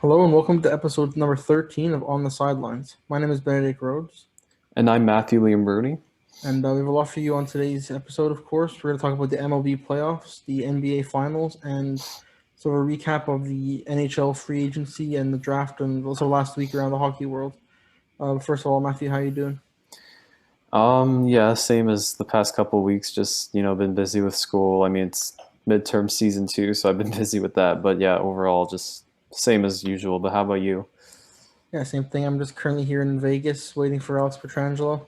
Hello and welcome to episode number 13 of On the Sidelines. My name is Benedict Rhodes, And I'm Matthew Liam Bruni. and we have a lot for you on today's episode, of course. We're going to talk about the MLB Playoffs, the NBA Finals, and sort of a recap of the NHL free agency and the draft and also last week around the hockey world. First of all, Matthew, how you doing? Yeah, same as the past couple of weeks. Just been busy with school. I mean, it's midterm season too, so I've been busy with that. But yeah, overall, just same as usual. But how about you? Yeah, same thing. I'm just currently here in Vegas waiting for Alex Petrangelo.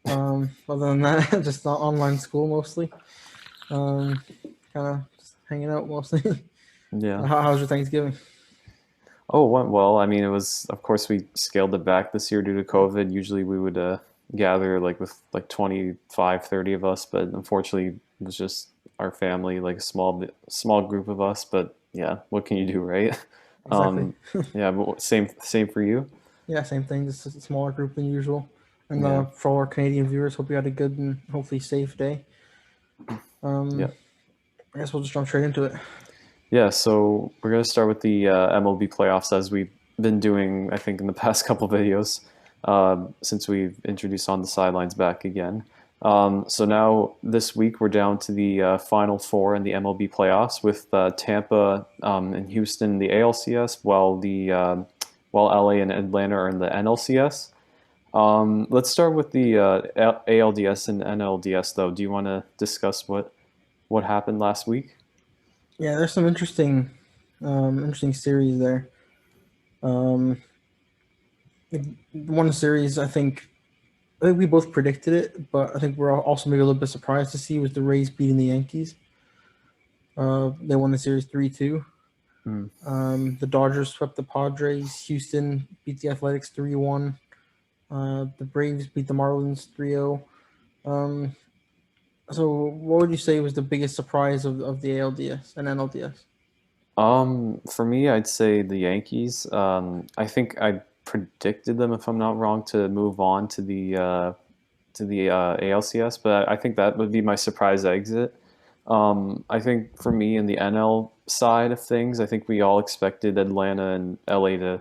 Other than that, just not online school mostly. Kind of just hanging out mostly. Yeah. How's your Thanksgiving? Oh, it went well. I mean, it was. Of course, we scaled it back this year due to COVID. Usually, we would gather like with like 25, 30 of us, but unfortunately, it was just our family, like a small group of us. But yeah, what can you do, right? Exactly. Um, yeah, but same for you. Yeah, same thing. Just a smaller group than usual. And Yeah. for all our Canadian viewers, hope you had a good and hopefully safe day. Yeah. Um, I guess we'll just jump straight into it. Yeah, so we're going to start with the MLB playoffs as we've been doing, I think, in the past couple videos since we've introduced On the Sidelines back again. So now this week we're down to the final four in the MLB playoffs with Tampa and Houston in the ALCS, while LA and Atlanta are in the NLCS. Let's start with the ALDS and NLDS, though. Do you want to discuss what happened last week? Yeah, there's some interesting series there. Um, one series I think we both predicted it, but I think we're also maybe a little bit surprised to see was the Rays beating the Yankees. They won the series 3-2. Mm. The Dodgers swept the Padres. Houston beat the Athletics 3-1. The Braves beat the Marlins 3-0. Um, so, what would you say was the biggest surprise of the ALDS and NLDS? For me, I'd say the Yankees. I think I predicted them, if I'm not wrong, to move on to the ALCS, but I think that would be my surprise exit. I think for me in the NL side of things, I think we all expected Atlanta and LA to,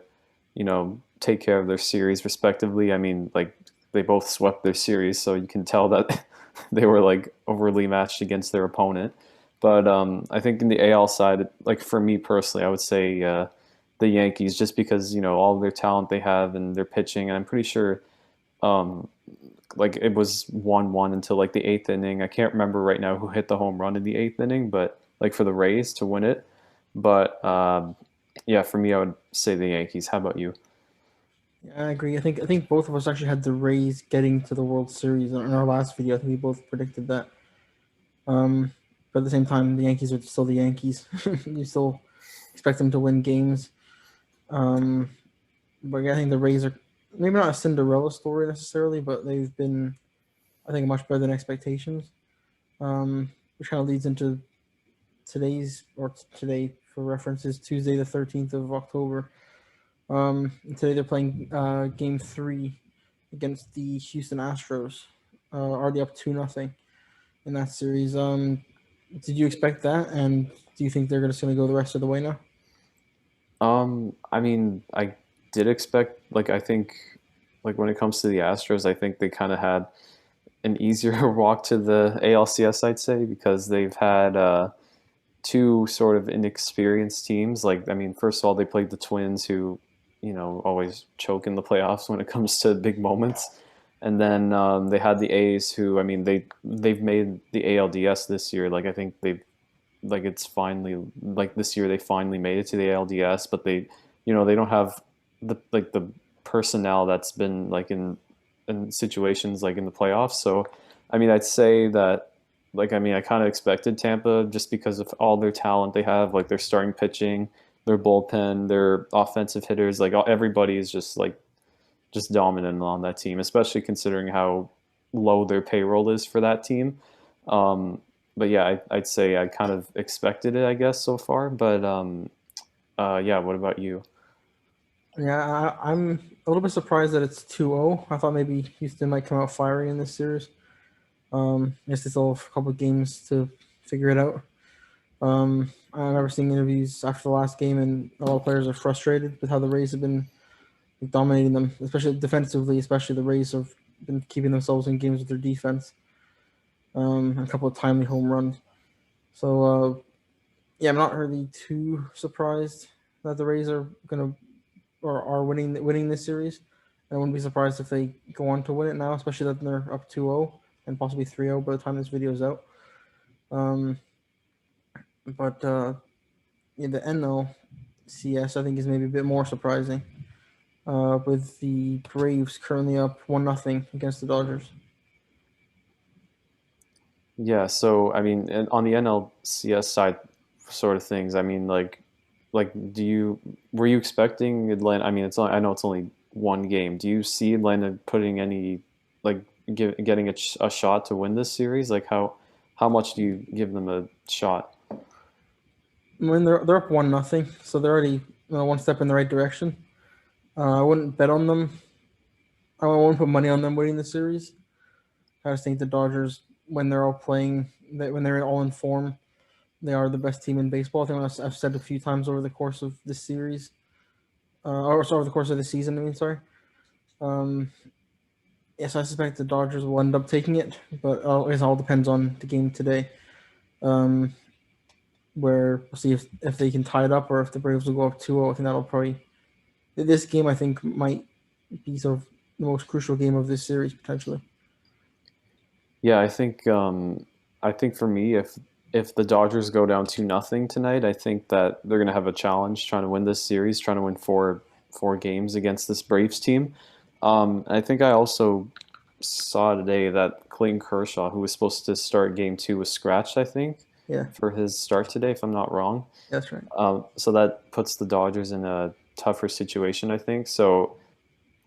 take care of their series respectively. I mean, like they both swept their series, so you can tell that they were like overly matched against their opponent. But I think in the AL side, like for me personally, I would say the Yankees, just because all of their talent they have and their pitching, and I'm pretty sure um, like it was 1-1 until like the eighth inning. I can't remember right now who hit the home run in the eighth inning, but like for the Rays to win it. But yeah, for me, I would say the Yankees. How about you? Yeah, I agree. I think both of us actually had the Rays getting to the World Series in our last video. I think we both predicted that. Um, but at the same time, the Yankees are still the Yankees. You still expect them to win games. Um, but I think the Rays are maybe not a Cinderella story necessarily, but they've been, I think, much better than expectations. Which kind of leads into today for reference is Tuesday the 13th of October. And today they're playing Game Three against the Houston Astros. Already up 2-0 in that series. Did you expect that? And do you think they're just going to go the rest of the way now? I mean, I did expect like I think like when it comes to the Astros, I think they kind of had an easier walk to the ALCS, I'd say, because they've had two sort of inexperienced teams. Like, I mean, first of all, they played the Twins, who, always choke in the playoffs when it comes to big moments. And then they had the A's, who, I mean, they've made the ALDS this year. Like, I think they've like it's finally like this year they finally made it to the ALDS, but they don't have the personnel that's been like in situations like in the playoffs. So, I mean, I'd say that like I mean I kind of expected Tampa just because of all their talent they have, like their starting pitching, their bullpen, their offensive hitters, like everybody is just dominant on that team, especially considering how low their payroll is for that team. Um, but yeah, I'd say I kind of expected it, I guess, so far. But yeah, what about you? Yeah, I'm a little bit surprised that it's 2-0. I thought maybe Houston might come out firing in this series. I guess they still have a couple of games to figure it out. I remember seeing interviews after the last game, and a lot of players are frustrated with how the Rays have been dominating them, especially defensively. Especially the Rays have been keeping themselves in games with their defense. A couple of timely home runs. So yeah, I'm not really too surprised that the Rays are gonna or are winning this series. I wouldn't be surprised if they go on to win it now, especially that they're up 2-0 and possibly 3-0 by the time this video is out. Um, but yeah, the NLCS I think is maybe a bit more surprising. With the Braves currently up 1-0 against the Dodgers. Yeah, so I mean, on the NLCS side, sort of things. I mean, like, were you expecting Atlanta? I mean, I know it's only one game. Do you see Atlanta putting any like getting a shot to win this series? Like, how much do you give them a shot? I mean, they're up 1-0, so they're already one step in the right direction. I wouldn't bet on them. I wouldn't put money on them winning the series. I just think the Dodgers, when they're all playing, when they're all in form, they are the best team in baseball. I think I've said a few times over the course of this series, or sorry, over the course of the season. I mean, sorry. Um, yes, I suspect the Dodgers will end up taking it, but it all depends on the game today. Um, where we'll see if they can tie it up or if the Braves will go up 2-0. I think that'll probably this game I think might be sort of the most crucial game of this series potentially. Yeah, I think for me, if the Dodgers go down 2-0 tonight, I think that they're gonna have a challenge trying to win this series, trying to win four games against this Braves team. I think I also saw today that Clayton Kershaw, who was supposed to start Game 2, was scratched. I think Yeah, for his start today, if I'm not wrong. that's right. So that puts the Dodgers in a tougher situation, I think. So,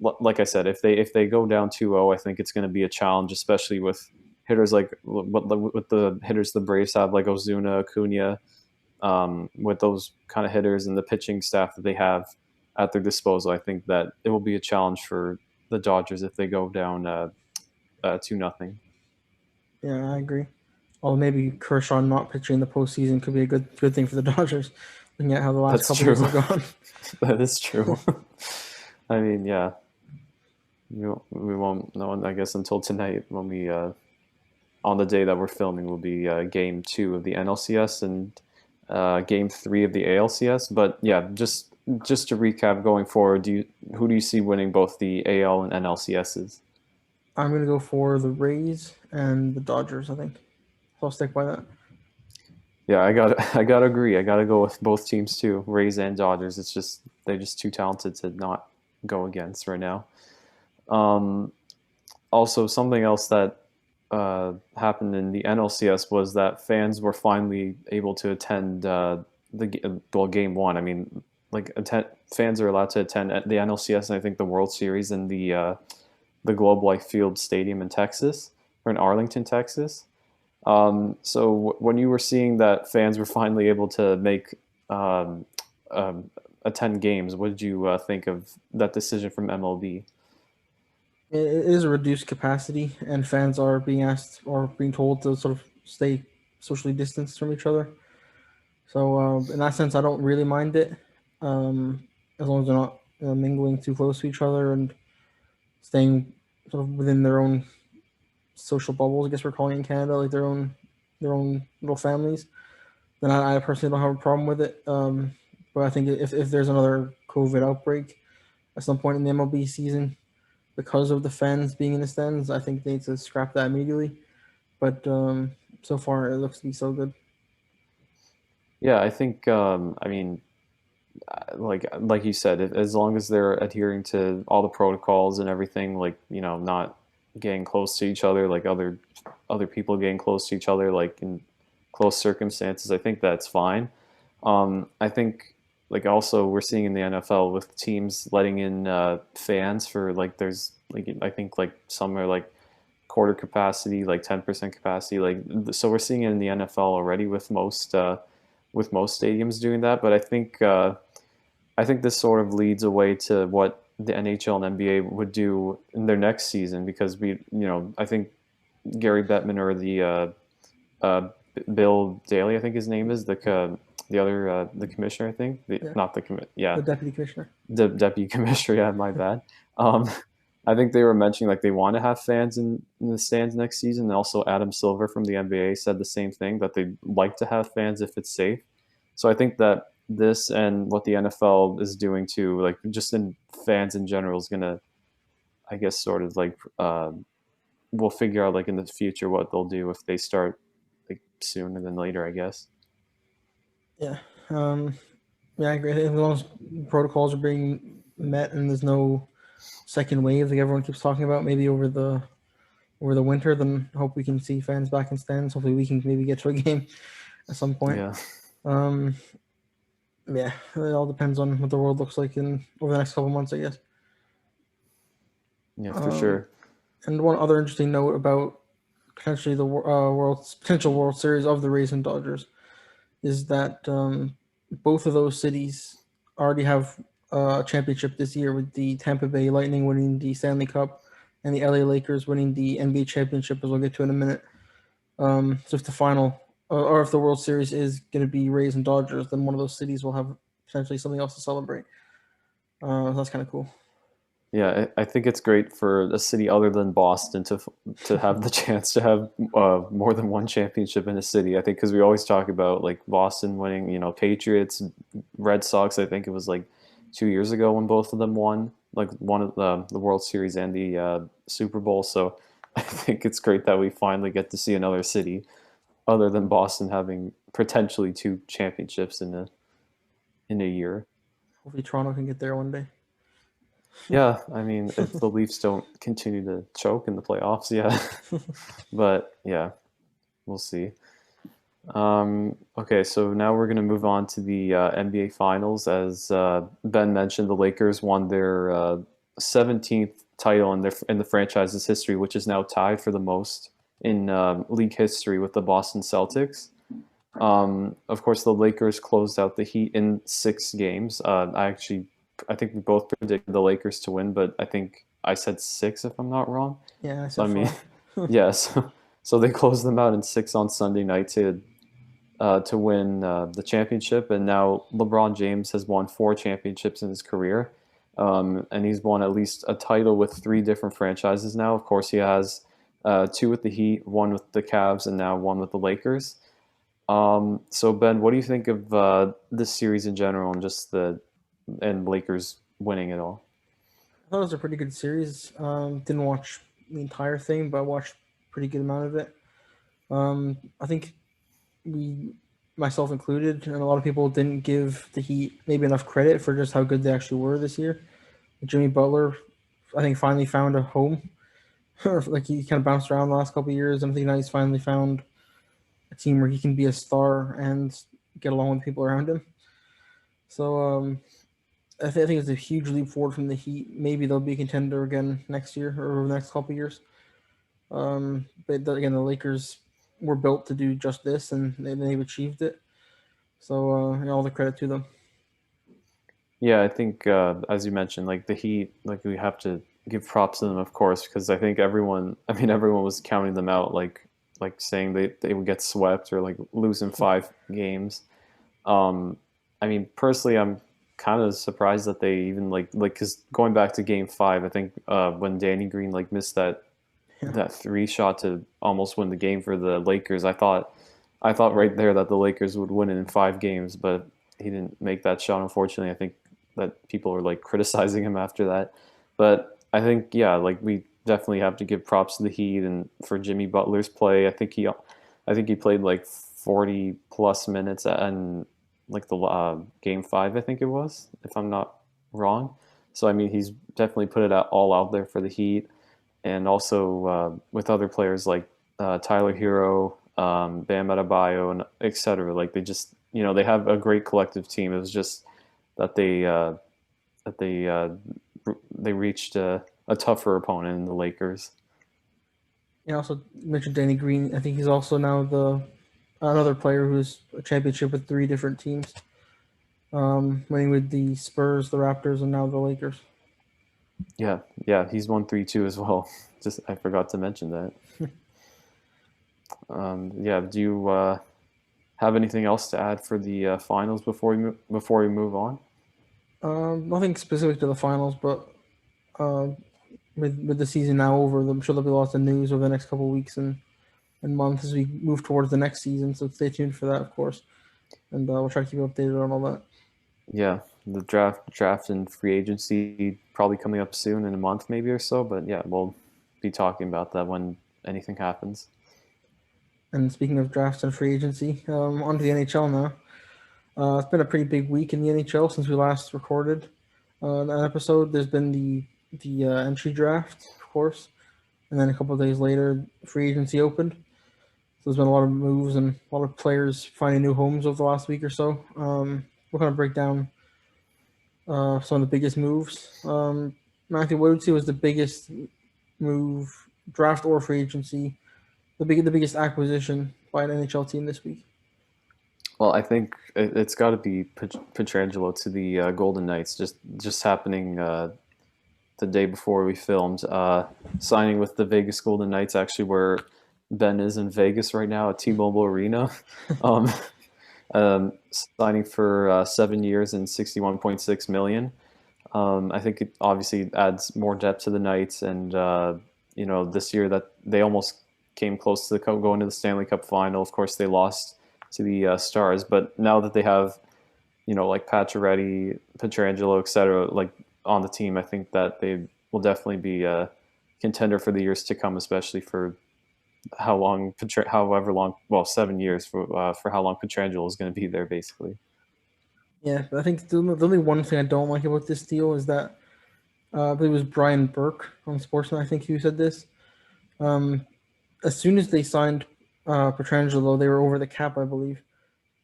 like I said, if they go down 2-0, I think it's going to be a challenge, especially with hitters like with the hitters the Braves have, like Ozuna, Acuna, with those kind of hitters and the pitching staff that they have at their disposal. I think that it will be a challenge for the Dodgers if they go down 2-0. Yeah, I agree. Although maybe Kershaw not pitching in the postseason could be a good thing for the Dodgers, looking at how the last That's couple years true. have gone. That is true. I mean, yeah, we won't know, I guess, until tonight when we on the day that we're filming will be game 2 of the NLCS and game 3 of the ALCS. But yeah, just to recap going forward, who do you see winning both the AL and NLCSs? I'm gonna go for the Rays and the Dodgers. I think so. I'll stick by that. Yeah, I gotta agree. I gotta go with both teams too, Rays and Dodgers. It's just they're just too talented to not go against right now. Um, Also, something else that happened in the NLCS was that fans were finally able to attend game one. I mean, fans are allowed to attend the NLCS and I think the World Series in the Globe Life Field Stadium in Texas or in Arlington, Texas. So when you were seeing that fans were finally able to make um, attend games, what did you think of that decision from MLB? It is a reduced capacity, and fans are being asked or being told to sort of stay socially distanced from each other. So in that sense, I don't really mind it, as long as they're not mingling too close to each other and staying sort of within their own social bubbles. I guess we're calling it in Canada, like their own little families. Then I personally don't have a problem with it. But I think if there's another COVID outbreak at some point in the MLB season because of the fans being in the stands, I think they need to scrap that immediately. But so far, it looks to be so good. Yeah, I think I mean like you said, as long as they're adhering to all the protocols and everything, like not getting close to each other, like other people getting close to each other, like in close circumstances, I think that's fine. I think like also we're seeing in the NFL with teams letting in fans for like there's like I think like some are like quarter capacity, like 10% capacity, like so we're seeing it in the NFL already with most stadiums doing that. But I think this sort of leads away to what the NHL and NBA would do in their next season because I think Gary Bettman or the Bill Daly, I think his name is the other the commissioner. I think Yeah, not the yeah, the deputy commissioner. the deputy commissioner. Yeah, my bad. Um, I think they were mentioning like they want to have fans in the stands next season. And also, Adam Silver from the NBA said the same thing, that they'd like to have fans if it's safe. So I think that this and what the NFL is doing too, like just in fans in general, is gonna, I guess, sort of like we'll figure out like in the future what they'll do if they start like sooner than later, I guess. Yeah. Um, yeah, I agree. I think as long as protocols are being met and there's no second wave like everyone keeps talking about, maybe over the winter, then I hope we can see fans back in stands. Hopefully, we can maybe get to a game at some point. Yeah, Um, yeah, it all depends on what the world looks like in over the next couple months, I guess. yeah, for Um, sure. and one other interesting note about potentially the potential World Series of the Rays and Dodgers is that both of those cities already have a championship this year, with the Tampa Bay Lightning winning the Stanley Cup and the LA Lakers winning the NBA championship, as we'll get to in a minute. So if the final or if the World Series is going to be Rays and Dodgers, then one of those cities will have potentially something else to celebrate. That's kind of cool. Yeah, I think it's great for a city other than Boston to have the chance to have more than one championship in a city. I think because we always talk about like Boston winning, Patriots, Red Sox. I think it was like 2 years ago when both of them won, like one of the World Series and the Super Bowl. So I think it's great that we finally get to see another city other than Boston having potentially two championships in a year. Hopefully, Toronto can get there one day. Yeah, I mean, if the Leafs don't continue to choke in the playoffs, yeah. But yeah, we'll see. Okay, so now we're going to move on to the NBA Finals. As Ben mentioned, the Lakers won their 17th title in the franchise's history, which is now tied for the most in league history with the Boston Celtics. Of course, the Lakers closed out the Heat in 6 games. I think we both predicted the Lakers to win, but I think I said 6 if I'm not wrong. Yeah, I So I said mean, 5. yeah. So they closed them out in 6 on Sunday night to win the championship, and now LeBron James has won 4 championships in his career, and he's won at least a title with 3 different franchises now. Of course, he has 2 with the Heat, 1 with the Cavs, and now 1 with the Lakers. So Ben, what do you think of this series in general and just and Lakers winning it all? I thought it was a pretty good series. Didn't watch the entire thing, but I watched a pretty good amount of it. I think we, myself included, and a lot of people didn't give the Heat maybe enough credit for just how good they actually were this year. Jimmy Butler, I think, finally found a home. Like he kind of bounced around the last couple of years, and I think now he's finally found a team where he can be a star and get along with people around him. So I think it's a huge leap forward from the Heat. Maybe they'll be a contender again next year or over the next couple of years. But again, the Lakers were built to do just this, and they've achieved it. So all the credit to them. Yeah, I think as you mentioned, like the Heat, like we have to give props to them, of course, because I think everyone was counting them out, like saying they would get swept or like losing 5 games. Um, I mean, personally, I'm kind of surprised that they even because going back to Game 5, I think when Danny Green like missed Yeah, that 3 shot to almost win the game for the Lakers, I thought right there that the Lakers would win it in 5 games, but he didn't make that shot. Unfortunately, I think that people were like criticizing him after that. But I think yeah, like we definitely have to give props to the Heat and for Jimmy Butler's play. I think he played like 40 plus minutes and like the Game 5, I think it was, if I'm not wrong. So I mean, he's definitely put it all out there for the Heat, and also with other players like Tyler Hero, Bam Adebayo, and etc. Like they just, they have a great collective team. It was just that that they uh, they reached a tougher opponent in the Lakers. and also mentioned Danny Green. I think he's also now the another player who's a championship with 3 different teams, winning with the Spurs, the Raptors, and now the Lakers. Yeah, yeah, he's won 3 too as well. Just I forgot to mention that. Yeah, do you have anything else to add for the finals before we move on? Nothing specific to the finals, but uh, with the season now over, I'm sure there'll be lots of news over the next couple of weeks and months as we move towards the next season. So stay tuned for that, of course, and we'll try to keep you updated on all that. Yeah, the draft and free agency probably coming up soon in a month maybe or so. But yeah, we'll be talking about that when anything happens. And speaking of drafts and free agency, on to the NHL now. It's been a pretty big week in the NHL since we last recorded an episode. There's been the entry draft, of course, and then a couple of days later, free agency opened. So there's been a lot of moves and a lot of players finding new homes over the last week or so. We're going to break down some of the biggest moves. Matthew, what would you say was the biggest move, draft or free agency, the biggest acquisition by an NHL team this week? Well, I think it's got to be Petrangelo to the Golden Knights. Just happening the day before we filmed. Signing with the Vegas Golden Knights, actually, where Ben is in Vegas right now at T-Mobile Arena. um, Signing for 7 years and 61.6 million. I think it obviously adds more depth to the Knights, and this year that they almost came close to going to the Stanley Cup final. Of course, they lost to the Stars, but now that they have like Pacioretty, Petrangelo, etc., like on the team, I think that they will definitely be a contender for the years to come, especially for however long, well, 7 years for how long Petrangelo is going to be there, basically. Yeah, I think the only one thing I don't like about this deal is that I believe it was Brian Burke on Sportsman. I think who said this. Um, as soon as they signed Petrangelo, they were over the cap, I believe,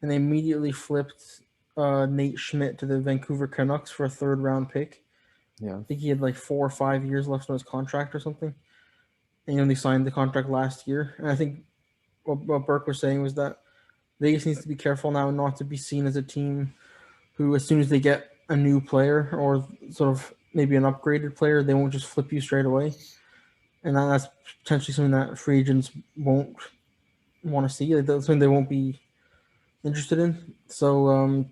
and they immediately flipped Nate Schmidt to the Vancouver Canucks for a third round pick. Yeah, I think he had like 4 or 5 years left on his contract or something, and he only signed the contract last year. And I think what Burke was saying was that Vegas needs to be careful now not to be seen as a team who, as soon as they get a new player or sort of maybe an upgraded player, they won't just flip you straight away. And that's potentially something that free agents won't want to see. Like, that's something they won't be interested in. So,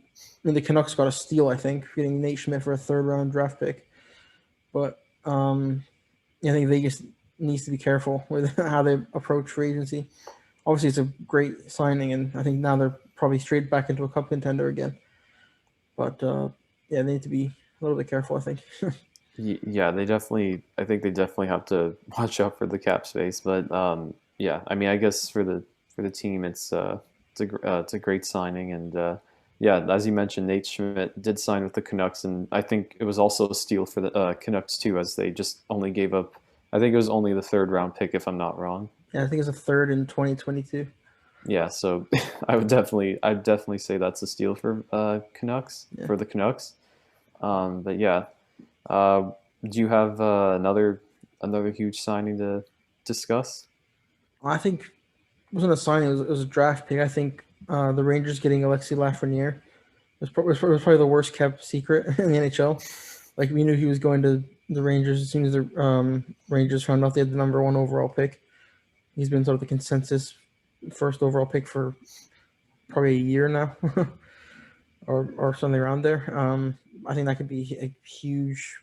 the Canucks got a steal, I think, getting Nate Schmidt for a third round draft pick. But I think Vegas needs to be careful with how they approach free agency. Obviously, it's a great signing, and I think now they're probably straight back into a cup contender again. But yeah, they need to be a little bit careful, I think. yeah, they definitely. I think they definitely have to watch out for the cap space. But yeah, I mean, I guess for the team, it's a great signing, and yeah, as you mentioned, Nate Schmidt did sign with the Canucks, and I think it was also a steal for the Canucks too, as they just only gave up. I think it was only the third round pick, if I'm not wrong. Yeah, I think it's a third in 2022. Yeah, so I'd definitely say that's a steal for Yeah, for the Canucks. But yeah, uh, do you have another huge signing to discuss? I think it wasn't a signing; it was a draft pick. I think the Rangers getting Alexi Lafreniere was probably the worst kept secret in the NHL. Like we knew he was going to the Rangers as soon as the Rangers found out they had the number one overall pick. He's been sort of the consensus first overall pick for probably a year now, or something around there. I think that could be a huge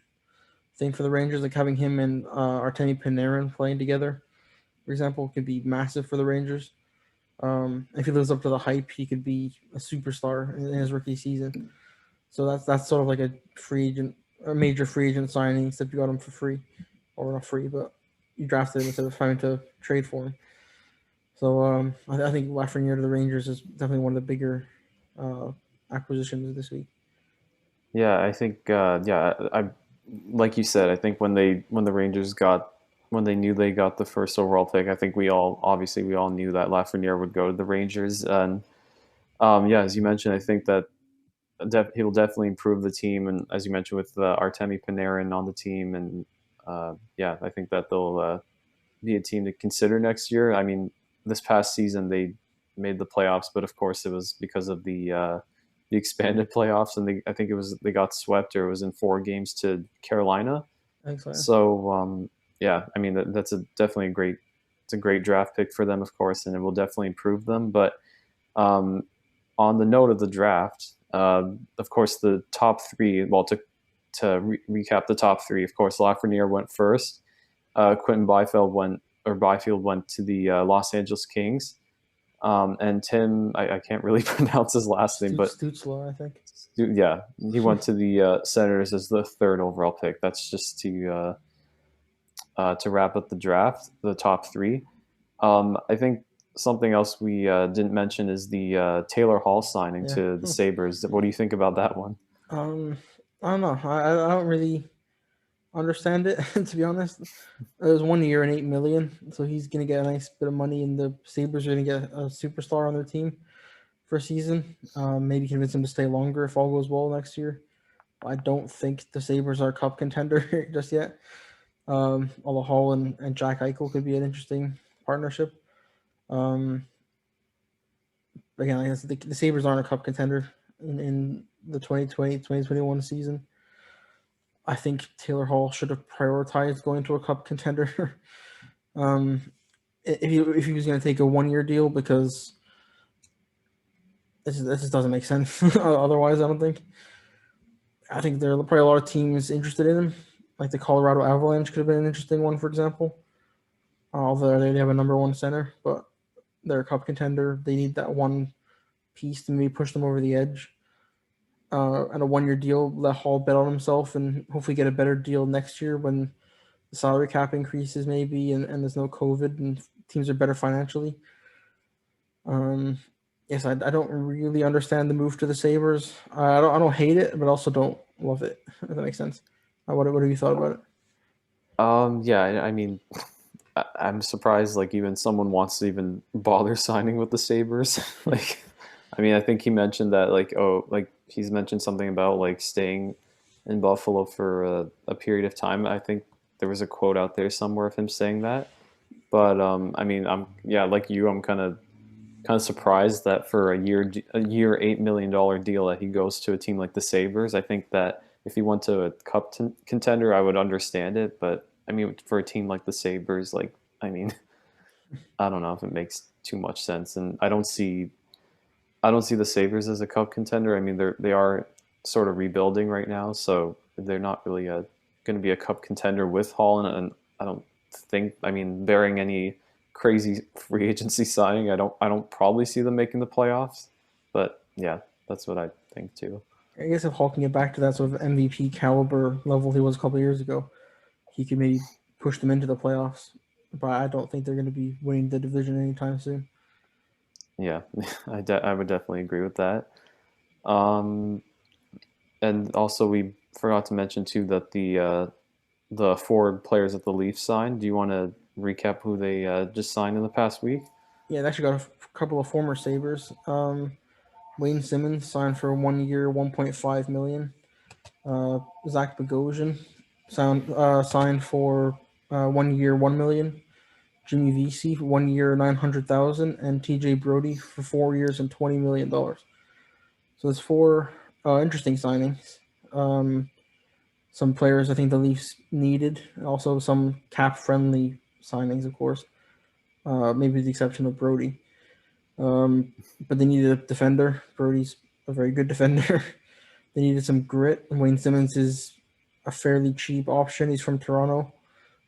thing for the Rangers, like having him and Artemi Panarin playing together, for example, could be massive for the Rangers. If he lives up to the hype, he could be a superstar in his rookie season. So that's sort of like a free agent, a major free agent signing, except you got him for free, or not free, but you drafted him instead of having to trade for him. So I think Lafreniere to the Rangers is definitely one of the bigger uh, acquisitions this week. Yeah, I think yeah, I like you said, I think when the Rangers got when they knew they got the first overall pick, I think we all knew that Lafreniere would go to the Rangers, and yeah, as you mentioned, I think that he will definitely improve the team, and as you mentioned with Artemi Panarin on the team, and yeah, I think that they'll be a team to consider next year. I mean, this past season they made the playoffs, but of course it was because of the expanded playoffs, and I think it was they got swept or it was in 4 games to Carolina. Thanks, Lance. So yeah, I mean that's definitely a great it's a great draft pick for them, of course, and it will definitely improve them. But um, on the note of the draft, of course, the top three. Well, to recap the top three, of course, Lafreniere went first. Quentin Byfield went to the Los Angeles Kings. And Tim, I can't really pronounce his last name, but Stutzla, I think. Yeah, he went to the Senators as the third overall pick. That's just to wrap up the draft, the top three. I think something else we didn't mention is the Taylor Hall signing Yeah. to the Sabres. What do you think about that one? Um, I don't know. I don't really understand it to be honest. It was 1 year and 8 million, so he's gonna get a nice bit of money, and the Sabres are gonna get a superstar on their team for a season. Maybe convince him to stay longer if all goes well next year. I don't think the Sabres are a cup contender just yet. Although Hall and Jack Eichel could be an interesting partnership. Um, Again, I guess the Sabres aren't a cup contender in the 2020-2021 season. I think Taylor Hall should have prioritized going to a cup contender. um, if he was going to take a 1 year deal, because this just doesn't make sense. Otherwise, I don't think. I think there are probably a lot of teams interested in him. Like the Colorado Avalanche could have been an interesting one, for example. Although they have a number one center, but they're a cup contender. They need that one piece to maybe push them over the edge. And a 1 year deal, let Hall bet on himself and hopefully get a better deal next year when the salary cap increases, maybe, and there's no COVID and teams are better financially. Um, yes, I don't really understand the move to the Sabres. I don't hate it, but also don't love it. If that makes sense. What have you thought about it? Yeah, I mean, I'm surprised like even someone wants to even bother signing with the Sabres. Like, I mean, I think he mentioned that like he's mentioned something about like staying in Buffalo for a period of time. I think there was a quote out there somewhere of him saying that. But I mean, I'm yeah, like you, I'm kind of surprised that for a year $8 million deal that he goes to a team like the Sabres. I think that if he went to a contender, I would understand it. But I mean, for a team like the Sabres, like I mean, I don't know if it makes too much sense, and I don't see the Sabres as a cup contender. I mean, they are sort of rebuilding right now, so they're not really going to be a cup contender with Holland. And I don't think, I mean, bearing any crazy free agency signing, I don't probably see them making the playoffs. But yeah, that's what I think too. I guess if Hall can get back to that sort of MVP caliber level he was a couple of years ago, he could maybe push them into the playoffs. But I don't think they're going to be winning the division anytime soon. Yeah, I would definitely agree with that. Um, and also we forgot to mention too that the forward players that the Leafs signed. Do you want to recap who they just signed in the past week? Yeah, they actually got a couple of former Sabres. Wayne Simmons signed for 1 year, 1.5 million. Zach Bogosian signed for 1 year, 1 million. Jimmy Vesey for 1 year, 900,000, and TJ Brody for 4 years and $20 million. So there's four interesting signings. Some players I think the Leafs needed, also some cap friendly signings, of course. Maybe with the exception of Brody. But they needed a defender. Brody's a very good defender. They needed some grit, and Wayne Simmons is a fairly cheap option. He's from Toronto,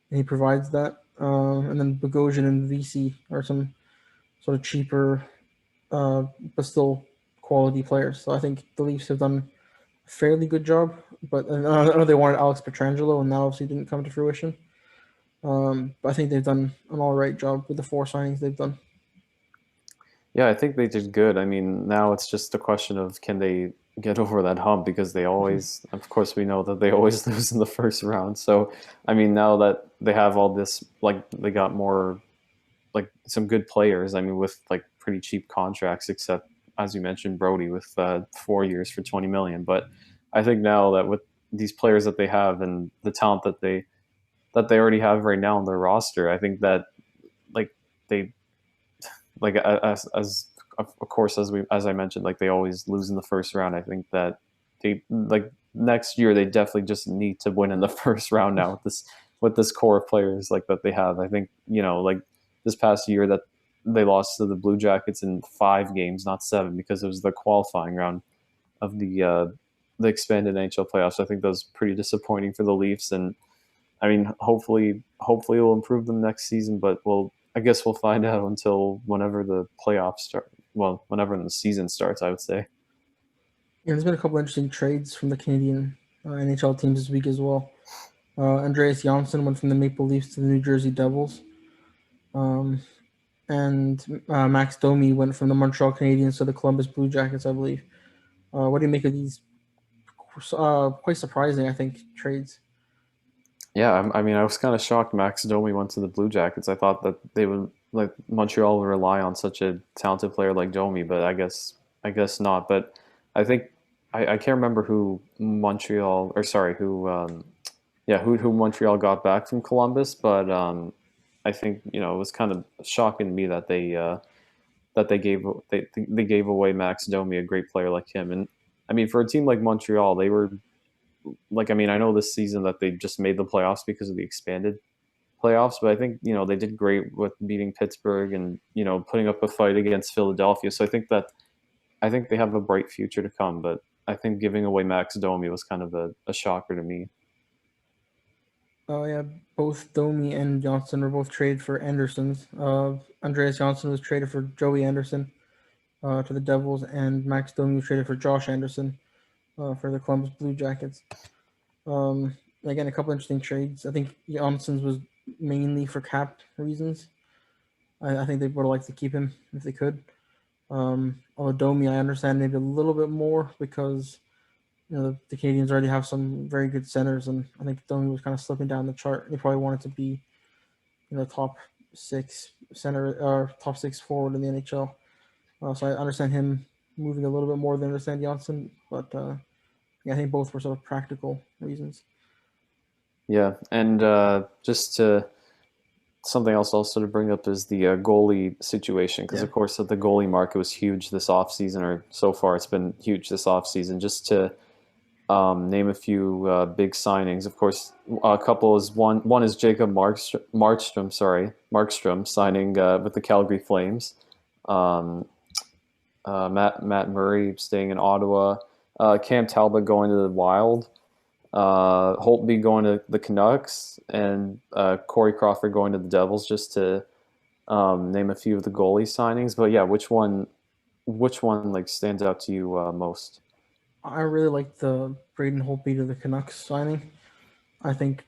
and he provides that. And then Bogosian and VC are some sort of cheaper, but still quality players. So I think the Leafs have done a fairly good job. But I know they wanted Alex Petrangelo, and that obviously didn't come to fruition. But I think they've done an all right job with the four signings they've done. Yeah, I think they did good. I mean, now it's just a question of can they get over that hump because they always, of course, we know that they always lose in the first round. So, I mean, now that they have all this, like they got more, like some good players. I mean, with like pretty cheap contracts, except as you mentioned, Brody with 4 years for 20 million. But I think now that with these players that they have and the talent that they already have right now on their roster, I think that like they like as of course as I mentioned, like they always lose in the first round. I think that they like next year they definitely just need to win in the first round now with this core of players like that they have. I think like this past year that they lost to the Blue Jackets in 5 games, not 7, because it was the qualifying round of the expanded NHL playoffs. I think that was pretty disappointing for the Leafs, and I mean, hopefully it will improve them next season. But I guess we'll find out until whenever the playoffs start. Well, whenever the season starts, I would say. Yeah, there's been a couple interesting trades from the Canadian NHL teams this week as well. Andreas Johnsson went from the Maple Leafs to the New Jersey Devils. And Max Domi went from the Montreal Canadiens to the Columbus Blue Jackets, I believe. What do you make of these quite surprising, I think, trades? Yeah, I mean, I was kind of shocked Max Domi went to the Blue Jackets. I thought that they would like Montreal would rely on such a talented player like Domi, but I guess not. But I think I can't remember who Montreal or sorry who Montreal got back from Columbus, but I think it was kind of shocking to me that they gave away Max Domi, a great player like him. And I mean, for a team like Montreal, they were like, I mean, I know this season that they just made the playoffs because of the expanded playoffs, but I think they did great with beating Pittsburgh and putting up a fight against Philadelphia. So I think they have a bright future to come. But I think giving away Max Domi was kind of a shocker to me. Oh yeah, both Domi and Johnson were both traded for Andersons. Andreas Johnson was traded for Joey Anderson to the Devils, and Max Domi was traded for Josh Anderson for the Columbus Blue Jackets. Again, a couple interesting trades. I think Johnson's was mainly for cap reasons. I think they would have liked to keep him if they could. Although Domi, I understand maybe a little bit more because the Canadians already have some very good centers, and I think Domi was kind of slipping down the chart. They probably wanted to be, top 6 center or top 6 forward in the NHL. So I understand him moving a little bit more than I understand Johnson, but yeah, I think both were sort of practical reasons. Yeah, and just to something else also to bring up is the goalie situation because Yeah. of course the goalie market was huge this offseason, or so far it's been huge this offseason. Just to name a few big signings, of course a couple is one is Jacob Markstrom signing with the Calgary Flames. um, Matt Murray staying in Ottawa, Cam Talbot going to the Wild, Holtby going to the Canucks, and Corey Crawford going to the Devils, just to name a few of the goalie signings. But yeah, which one like stands out to you most? I really like the Braden Holtby to the Canucks signing. I think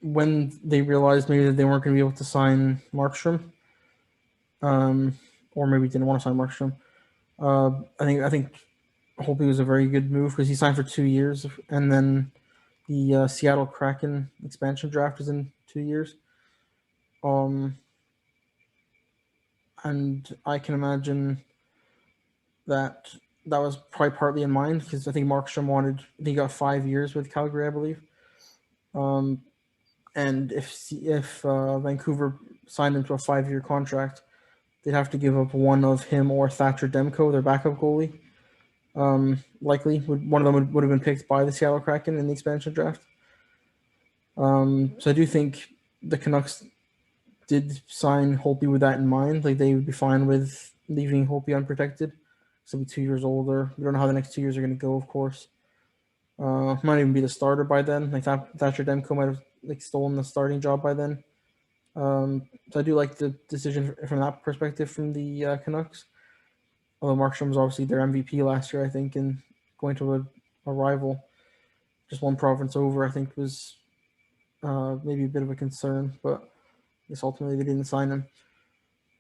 when they realized maybe that they weren't going to be able to sign Markstrom, or maybe didn't want to sign Markstrom, I think Holtby was a very good move because he signed for 2 years, and then the Seattle Kraken expansion draft is in 2 years. Um, and I can imagine that that was probably partly in mind because I think Markstrom he got 5 years with Calgary, I believe. Um, and if Vancouver signed him to a 5-year contract, they'd have to give up one of him or Thatcher Demko, their backup goalie. Likely, one of them would have been picked by the Seattle Kraken in the expansion draft. So I do think the Canucks did sign Holtby with that in mind. Like they would be fine with leaving Holtby unprotected. So he'll be 2 years older. We don't know how the next 2 years are going to go, of course. Might even be the starter by then. Like Thatcher Demko might have stolen the starting job by then. So I do like the decision from that perspective from the Canucks. Although Markstrom was obviously their MVP last year, I think, and going to a rival, just one province over, I think was maybe a bit of a concern. But I guess ultimately they didn't sign him.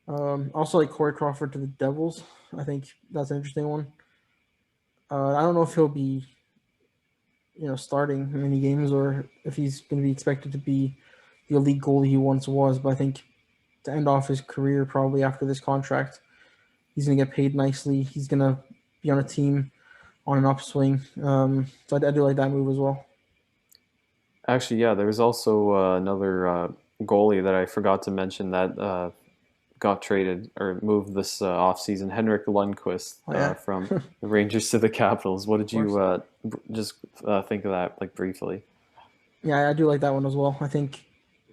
Also, like Corey Crawford to the Devils, I think that's an interesting one. I don't know if he'll be, starting many games or if he's going to be expected to be the elite goalie he once was. But I think to end off his career, probably after this contract, he's going to get paid nicely. He's going to be on a team on an upswing. So I do like that move as well. Actually, yeah, there was also another goalie that I forgot to mention that got traded or moved this offseason, Henrik Lundqvist Oh, yeah, from the Rangers to the Capitals. What did you just think of that, like briefly? yeah, I do like that one as well. I think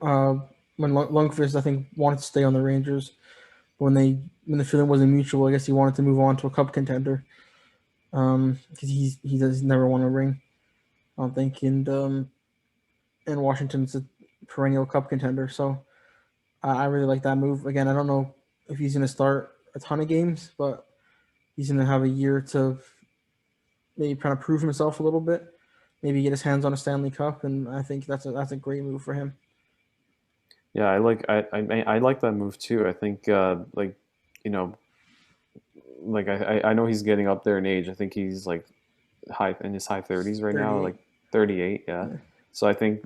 uh, when Lundqvist I think wanted to stay on the Rangers, but when the feeling wasn't mutual, I guess he wanted to move on to a cup contender. Because he does never won a ring, I don't think, and Washington's a perennial cup contender. So I really like that move. Again, I don't know if he's going to start a ton of games, but he's going to have a year to maybe kind of prove himself a little bit, maybe get his hands on a Stanley Cup, and I think that's a great move for him. Yeah, I like that move too. I think like you know like I know he's getting up there in age. I think he's like high in his high 30s right now, 38. like 38. Yeah. Yeah. So I think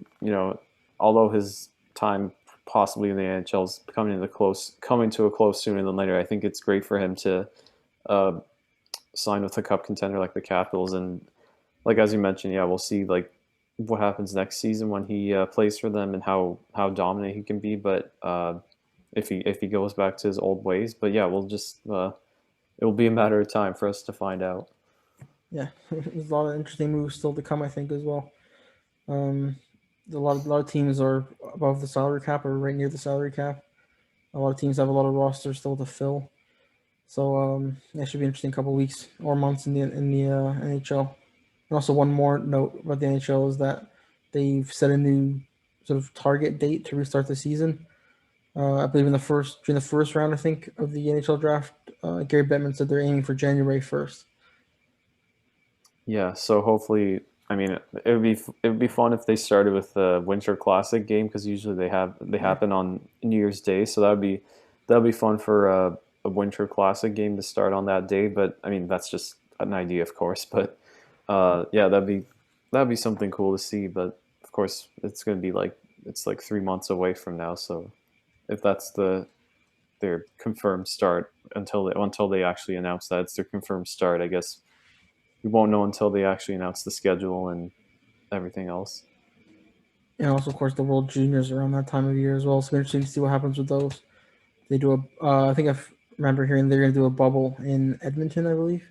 although his time possibly in the NHL is coming to a close sooner than later, I think it's great for him to uh, sign with a cup contender like the Capitals. And like as you mentioned, yeah, we'll see like what happens next season when he plays for them and how dominant he can be. But if he goes back to his old ways, but yeah, we'll just it will be a matter of time for us to find out. Yeah, there's a lot of interesting moves still to come, I think, as well. Um, a lot of teams are above the salary cap or right near the salary cap. A lot of teams have a lot of rosters still to fill. So that should be an interesting couple of weeks or months in the NHL. And also, one more note about the NHL is that they've set a new sort of target date to restart the season. I believe during the first round, I think of the NHL draft, Gary Bettman said they're aiming for January 1st. Yeah, so hopefully, I mean, it would be fun if they started with the Winter Classic game because usually they Yeah, happen on New Year's Day, so that'd be fun for a Winter Classic game to start on that day. But I mean, that's just an idea, of course. But yeah, that'd be something cool to see. But of course, it's like 3 months away from now. So if that's their confirmed start until they actually announce that it's their confirmed start, I guess we won't know until they actually announce the schedule and everything else. and also of course the World Juniors around that time of year as well. So it's interesting to see what happens with those. They do a. I think remember hearing they're going to do a bubble in Edmonton, I believe,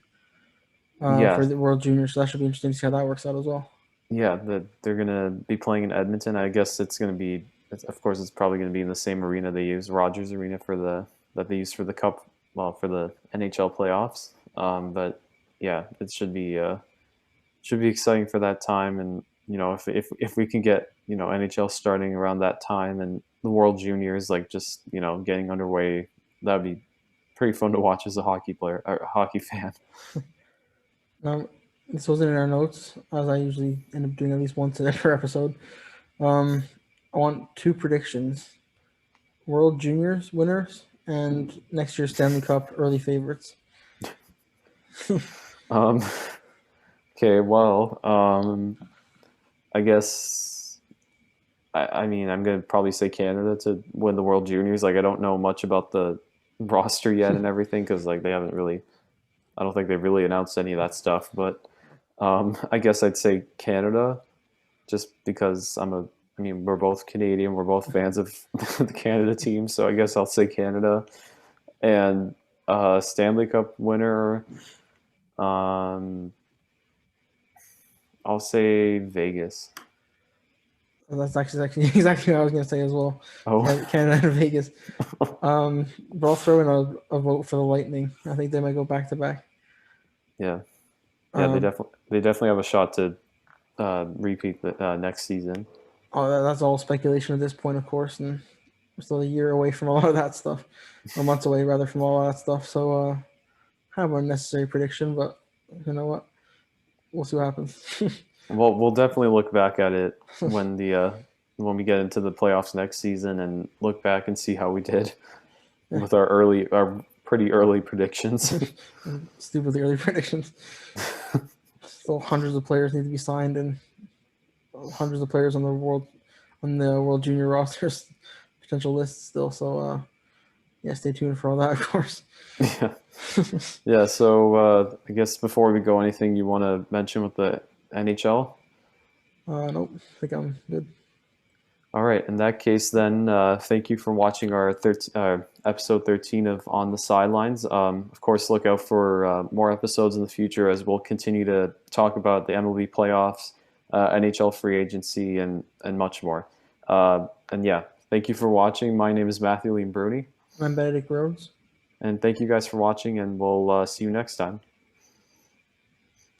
Yeah, for the World Juniors. So that should be interesting to see how that works out as well. yeah, they're gonna be playing in Edmonton. I guess it's gonna be, of course, it's probably gonna be in the same arena they use, Rogers Arena for the that they use for the cup, well, for the NHL playoffs. But yeah, it should be exciting for that time, and if we can get NHL starting around that time and the World Juniors like just getting underway, that'd be pretty fun to watch as a hockey player or a hockey fan. Now, this wasn't in our notes, as I usually end up doing at least once per episode. Um, I want two predictions: World Juniors winners and next year's Stanley Cup early favorites. Um, okay, well, I guess I mean I'm gonna probably say Canada to win the World Juniors. Like I don't know much about the roster yet and everything because like they haven't really. I don't think they've really announced any of that stuff, but I guess I'd say Canada just because I mean, we're both Canadian. We're both fans of the Canada team, so I guess I'll say Canada. And Stanley Cup winner, um, I'll say Vegas. That's actually exactly what I was going to say as well. Oh, Canada and Vegas. But I'll throw in a vote for the Lightning. I think they might go back to back. yeah, yeah. They Um, definitely have a shot to repeat the next season. that's all speculation at this point, of course, and we're still a year away from a lot of that stuff, or months away rather from all of that stuff. So, kind of an unnecessary prediction, but you know what? We'll see what happens. Well, we'll definitely look back at it when we get into the playoffs next season and look back and see how we did Yeah. with our pretty early predictions. Stupidly early predictions. Still, hundreds of players need to be signed, and hundreds of players on the World Junior rosters potential list still. So, yeah, stay tuned for all that, of course. Yeah. Yeah, so I guess before we go, anything you want to mention with the NHL? Nope, I think I'm good. All right, in that case, then thank you for watching our episode 13 of On the Sidelines. Of course, look out for more episodes in the future as we'll continue to talk about the MLB playoffs, NHL free agency, and much more. And yeah, Thank you for watching. My name is Matthew Lee Bruni. I'm Benedict Rhodes. And thank you guys for watching, and we'll see you next time.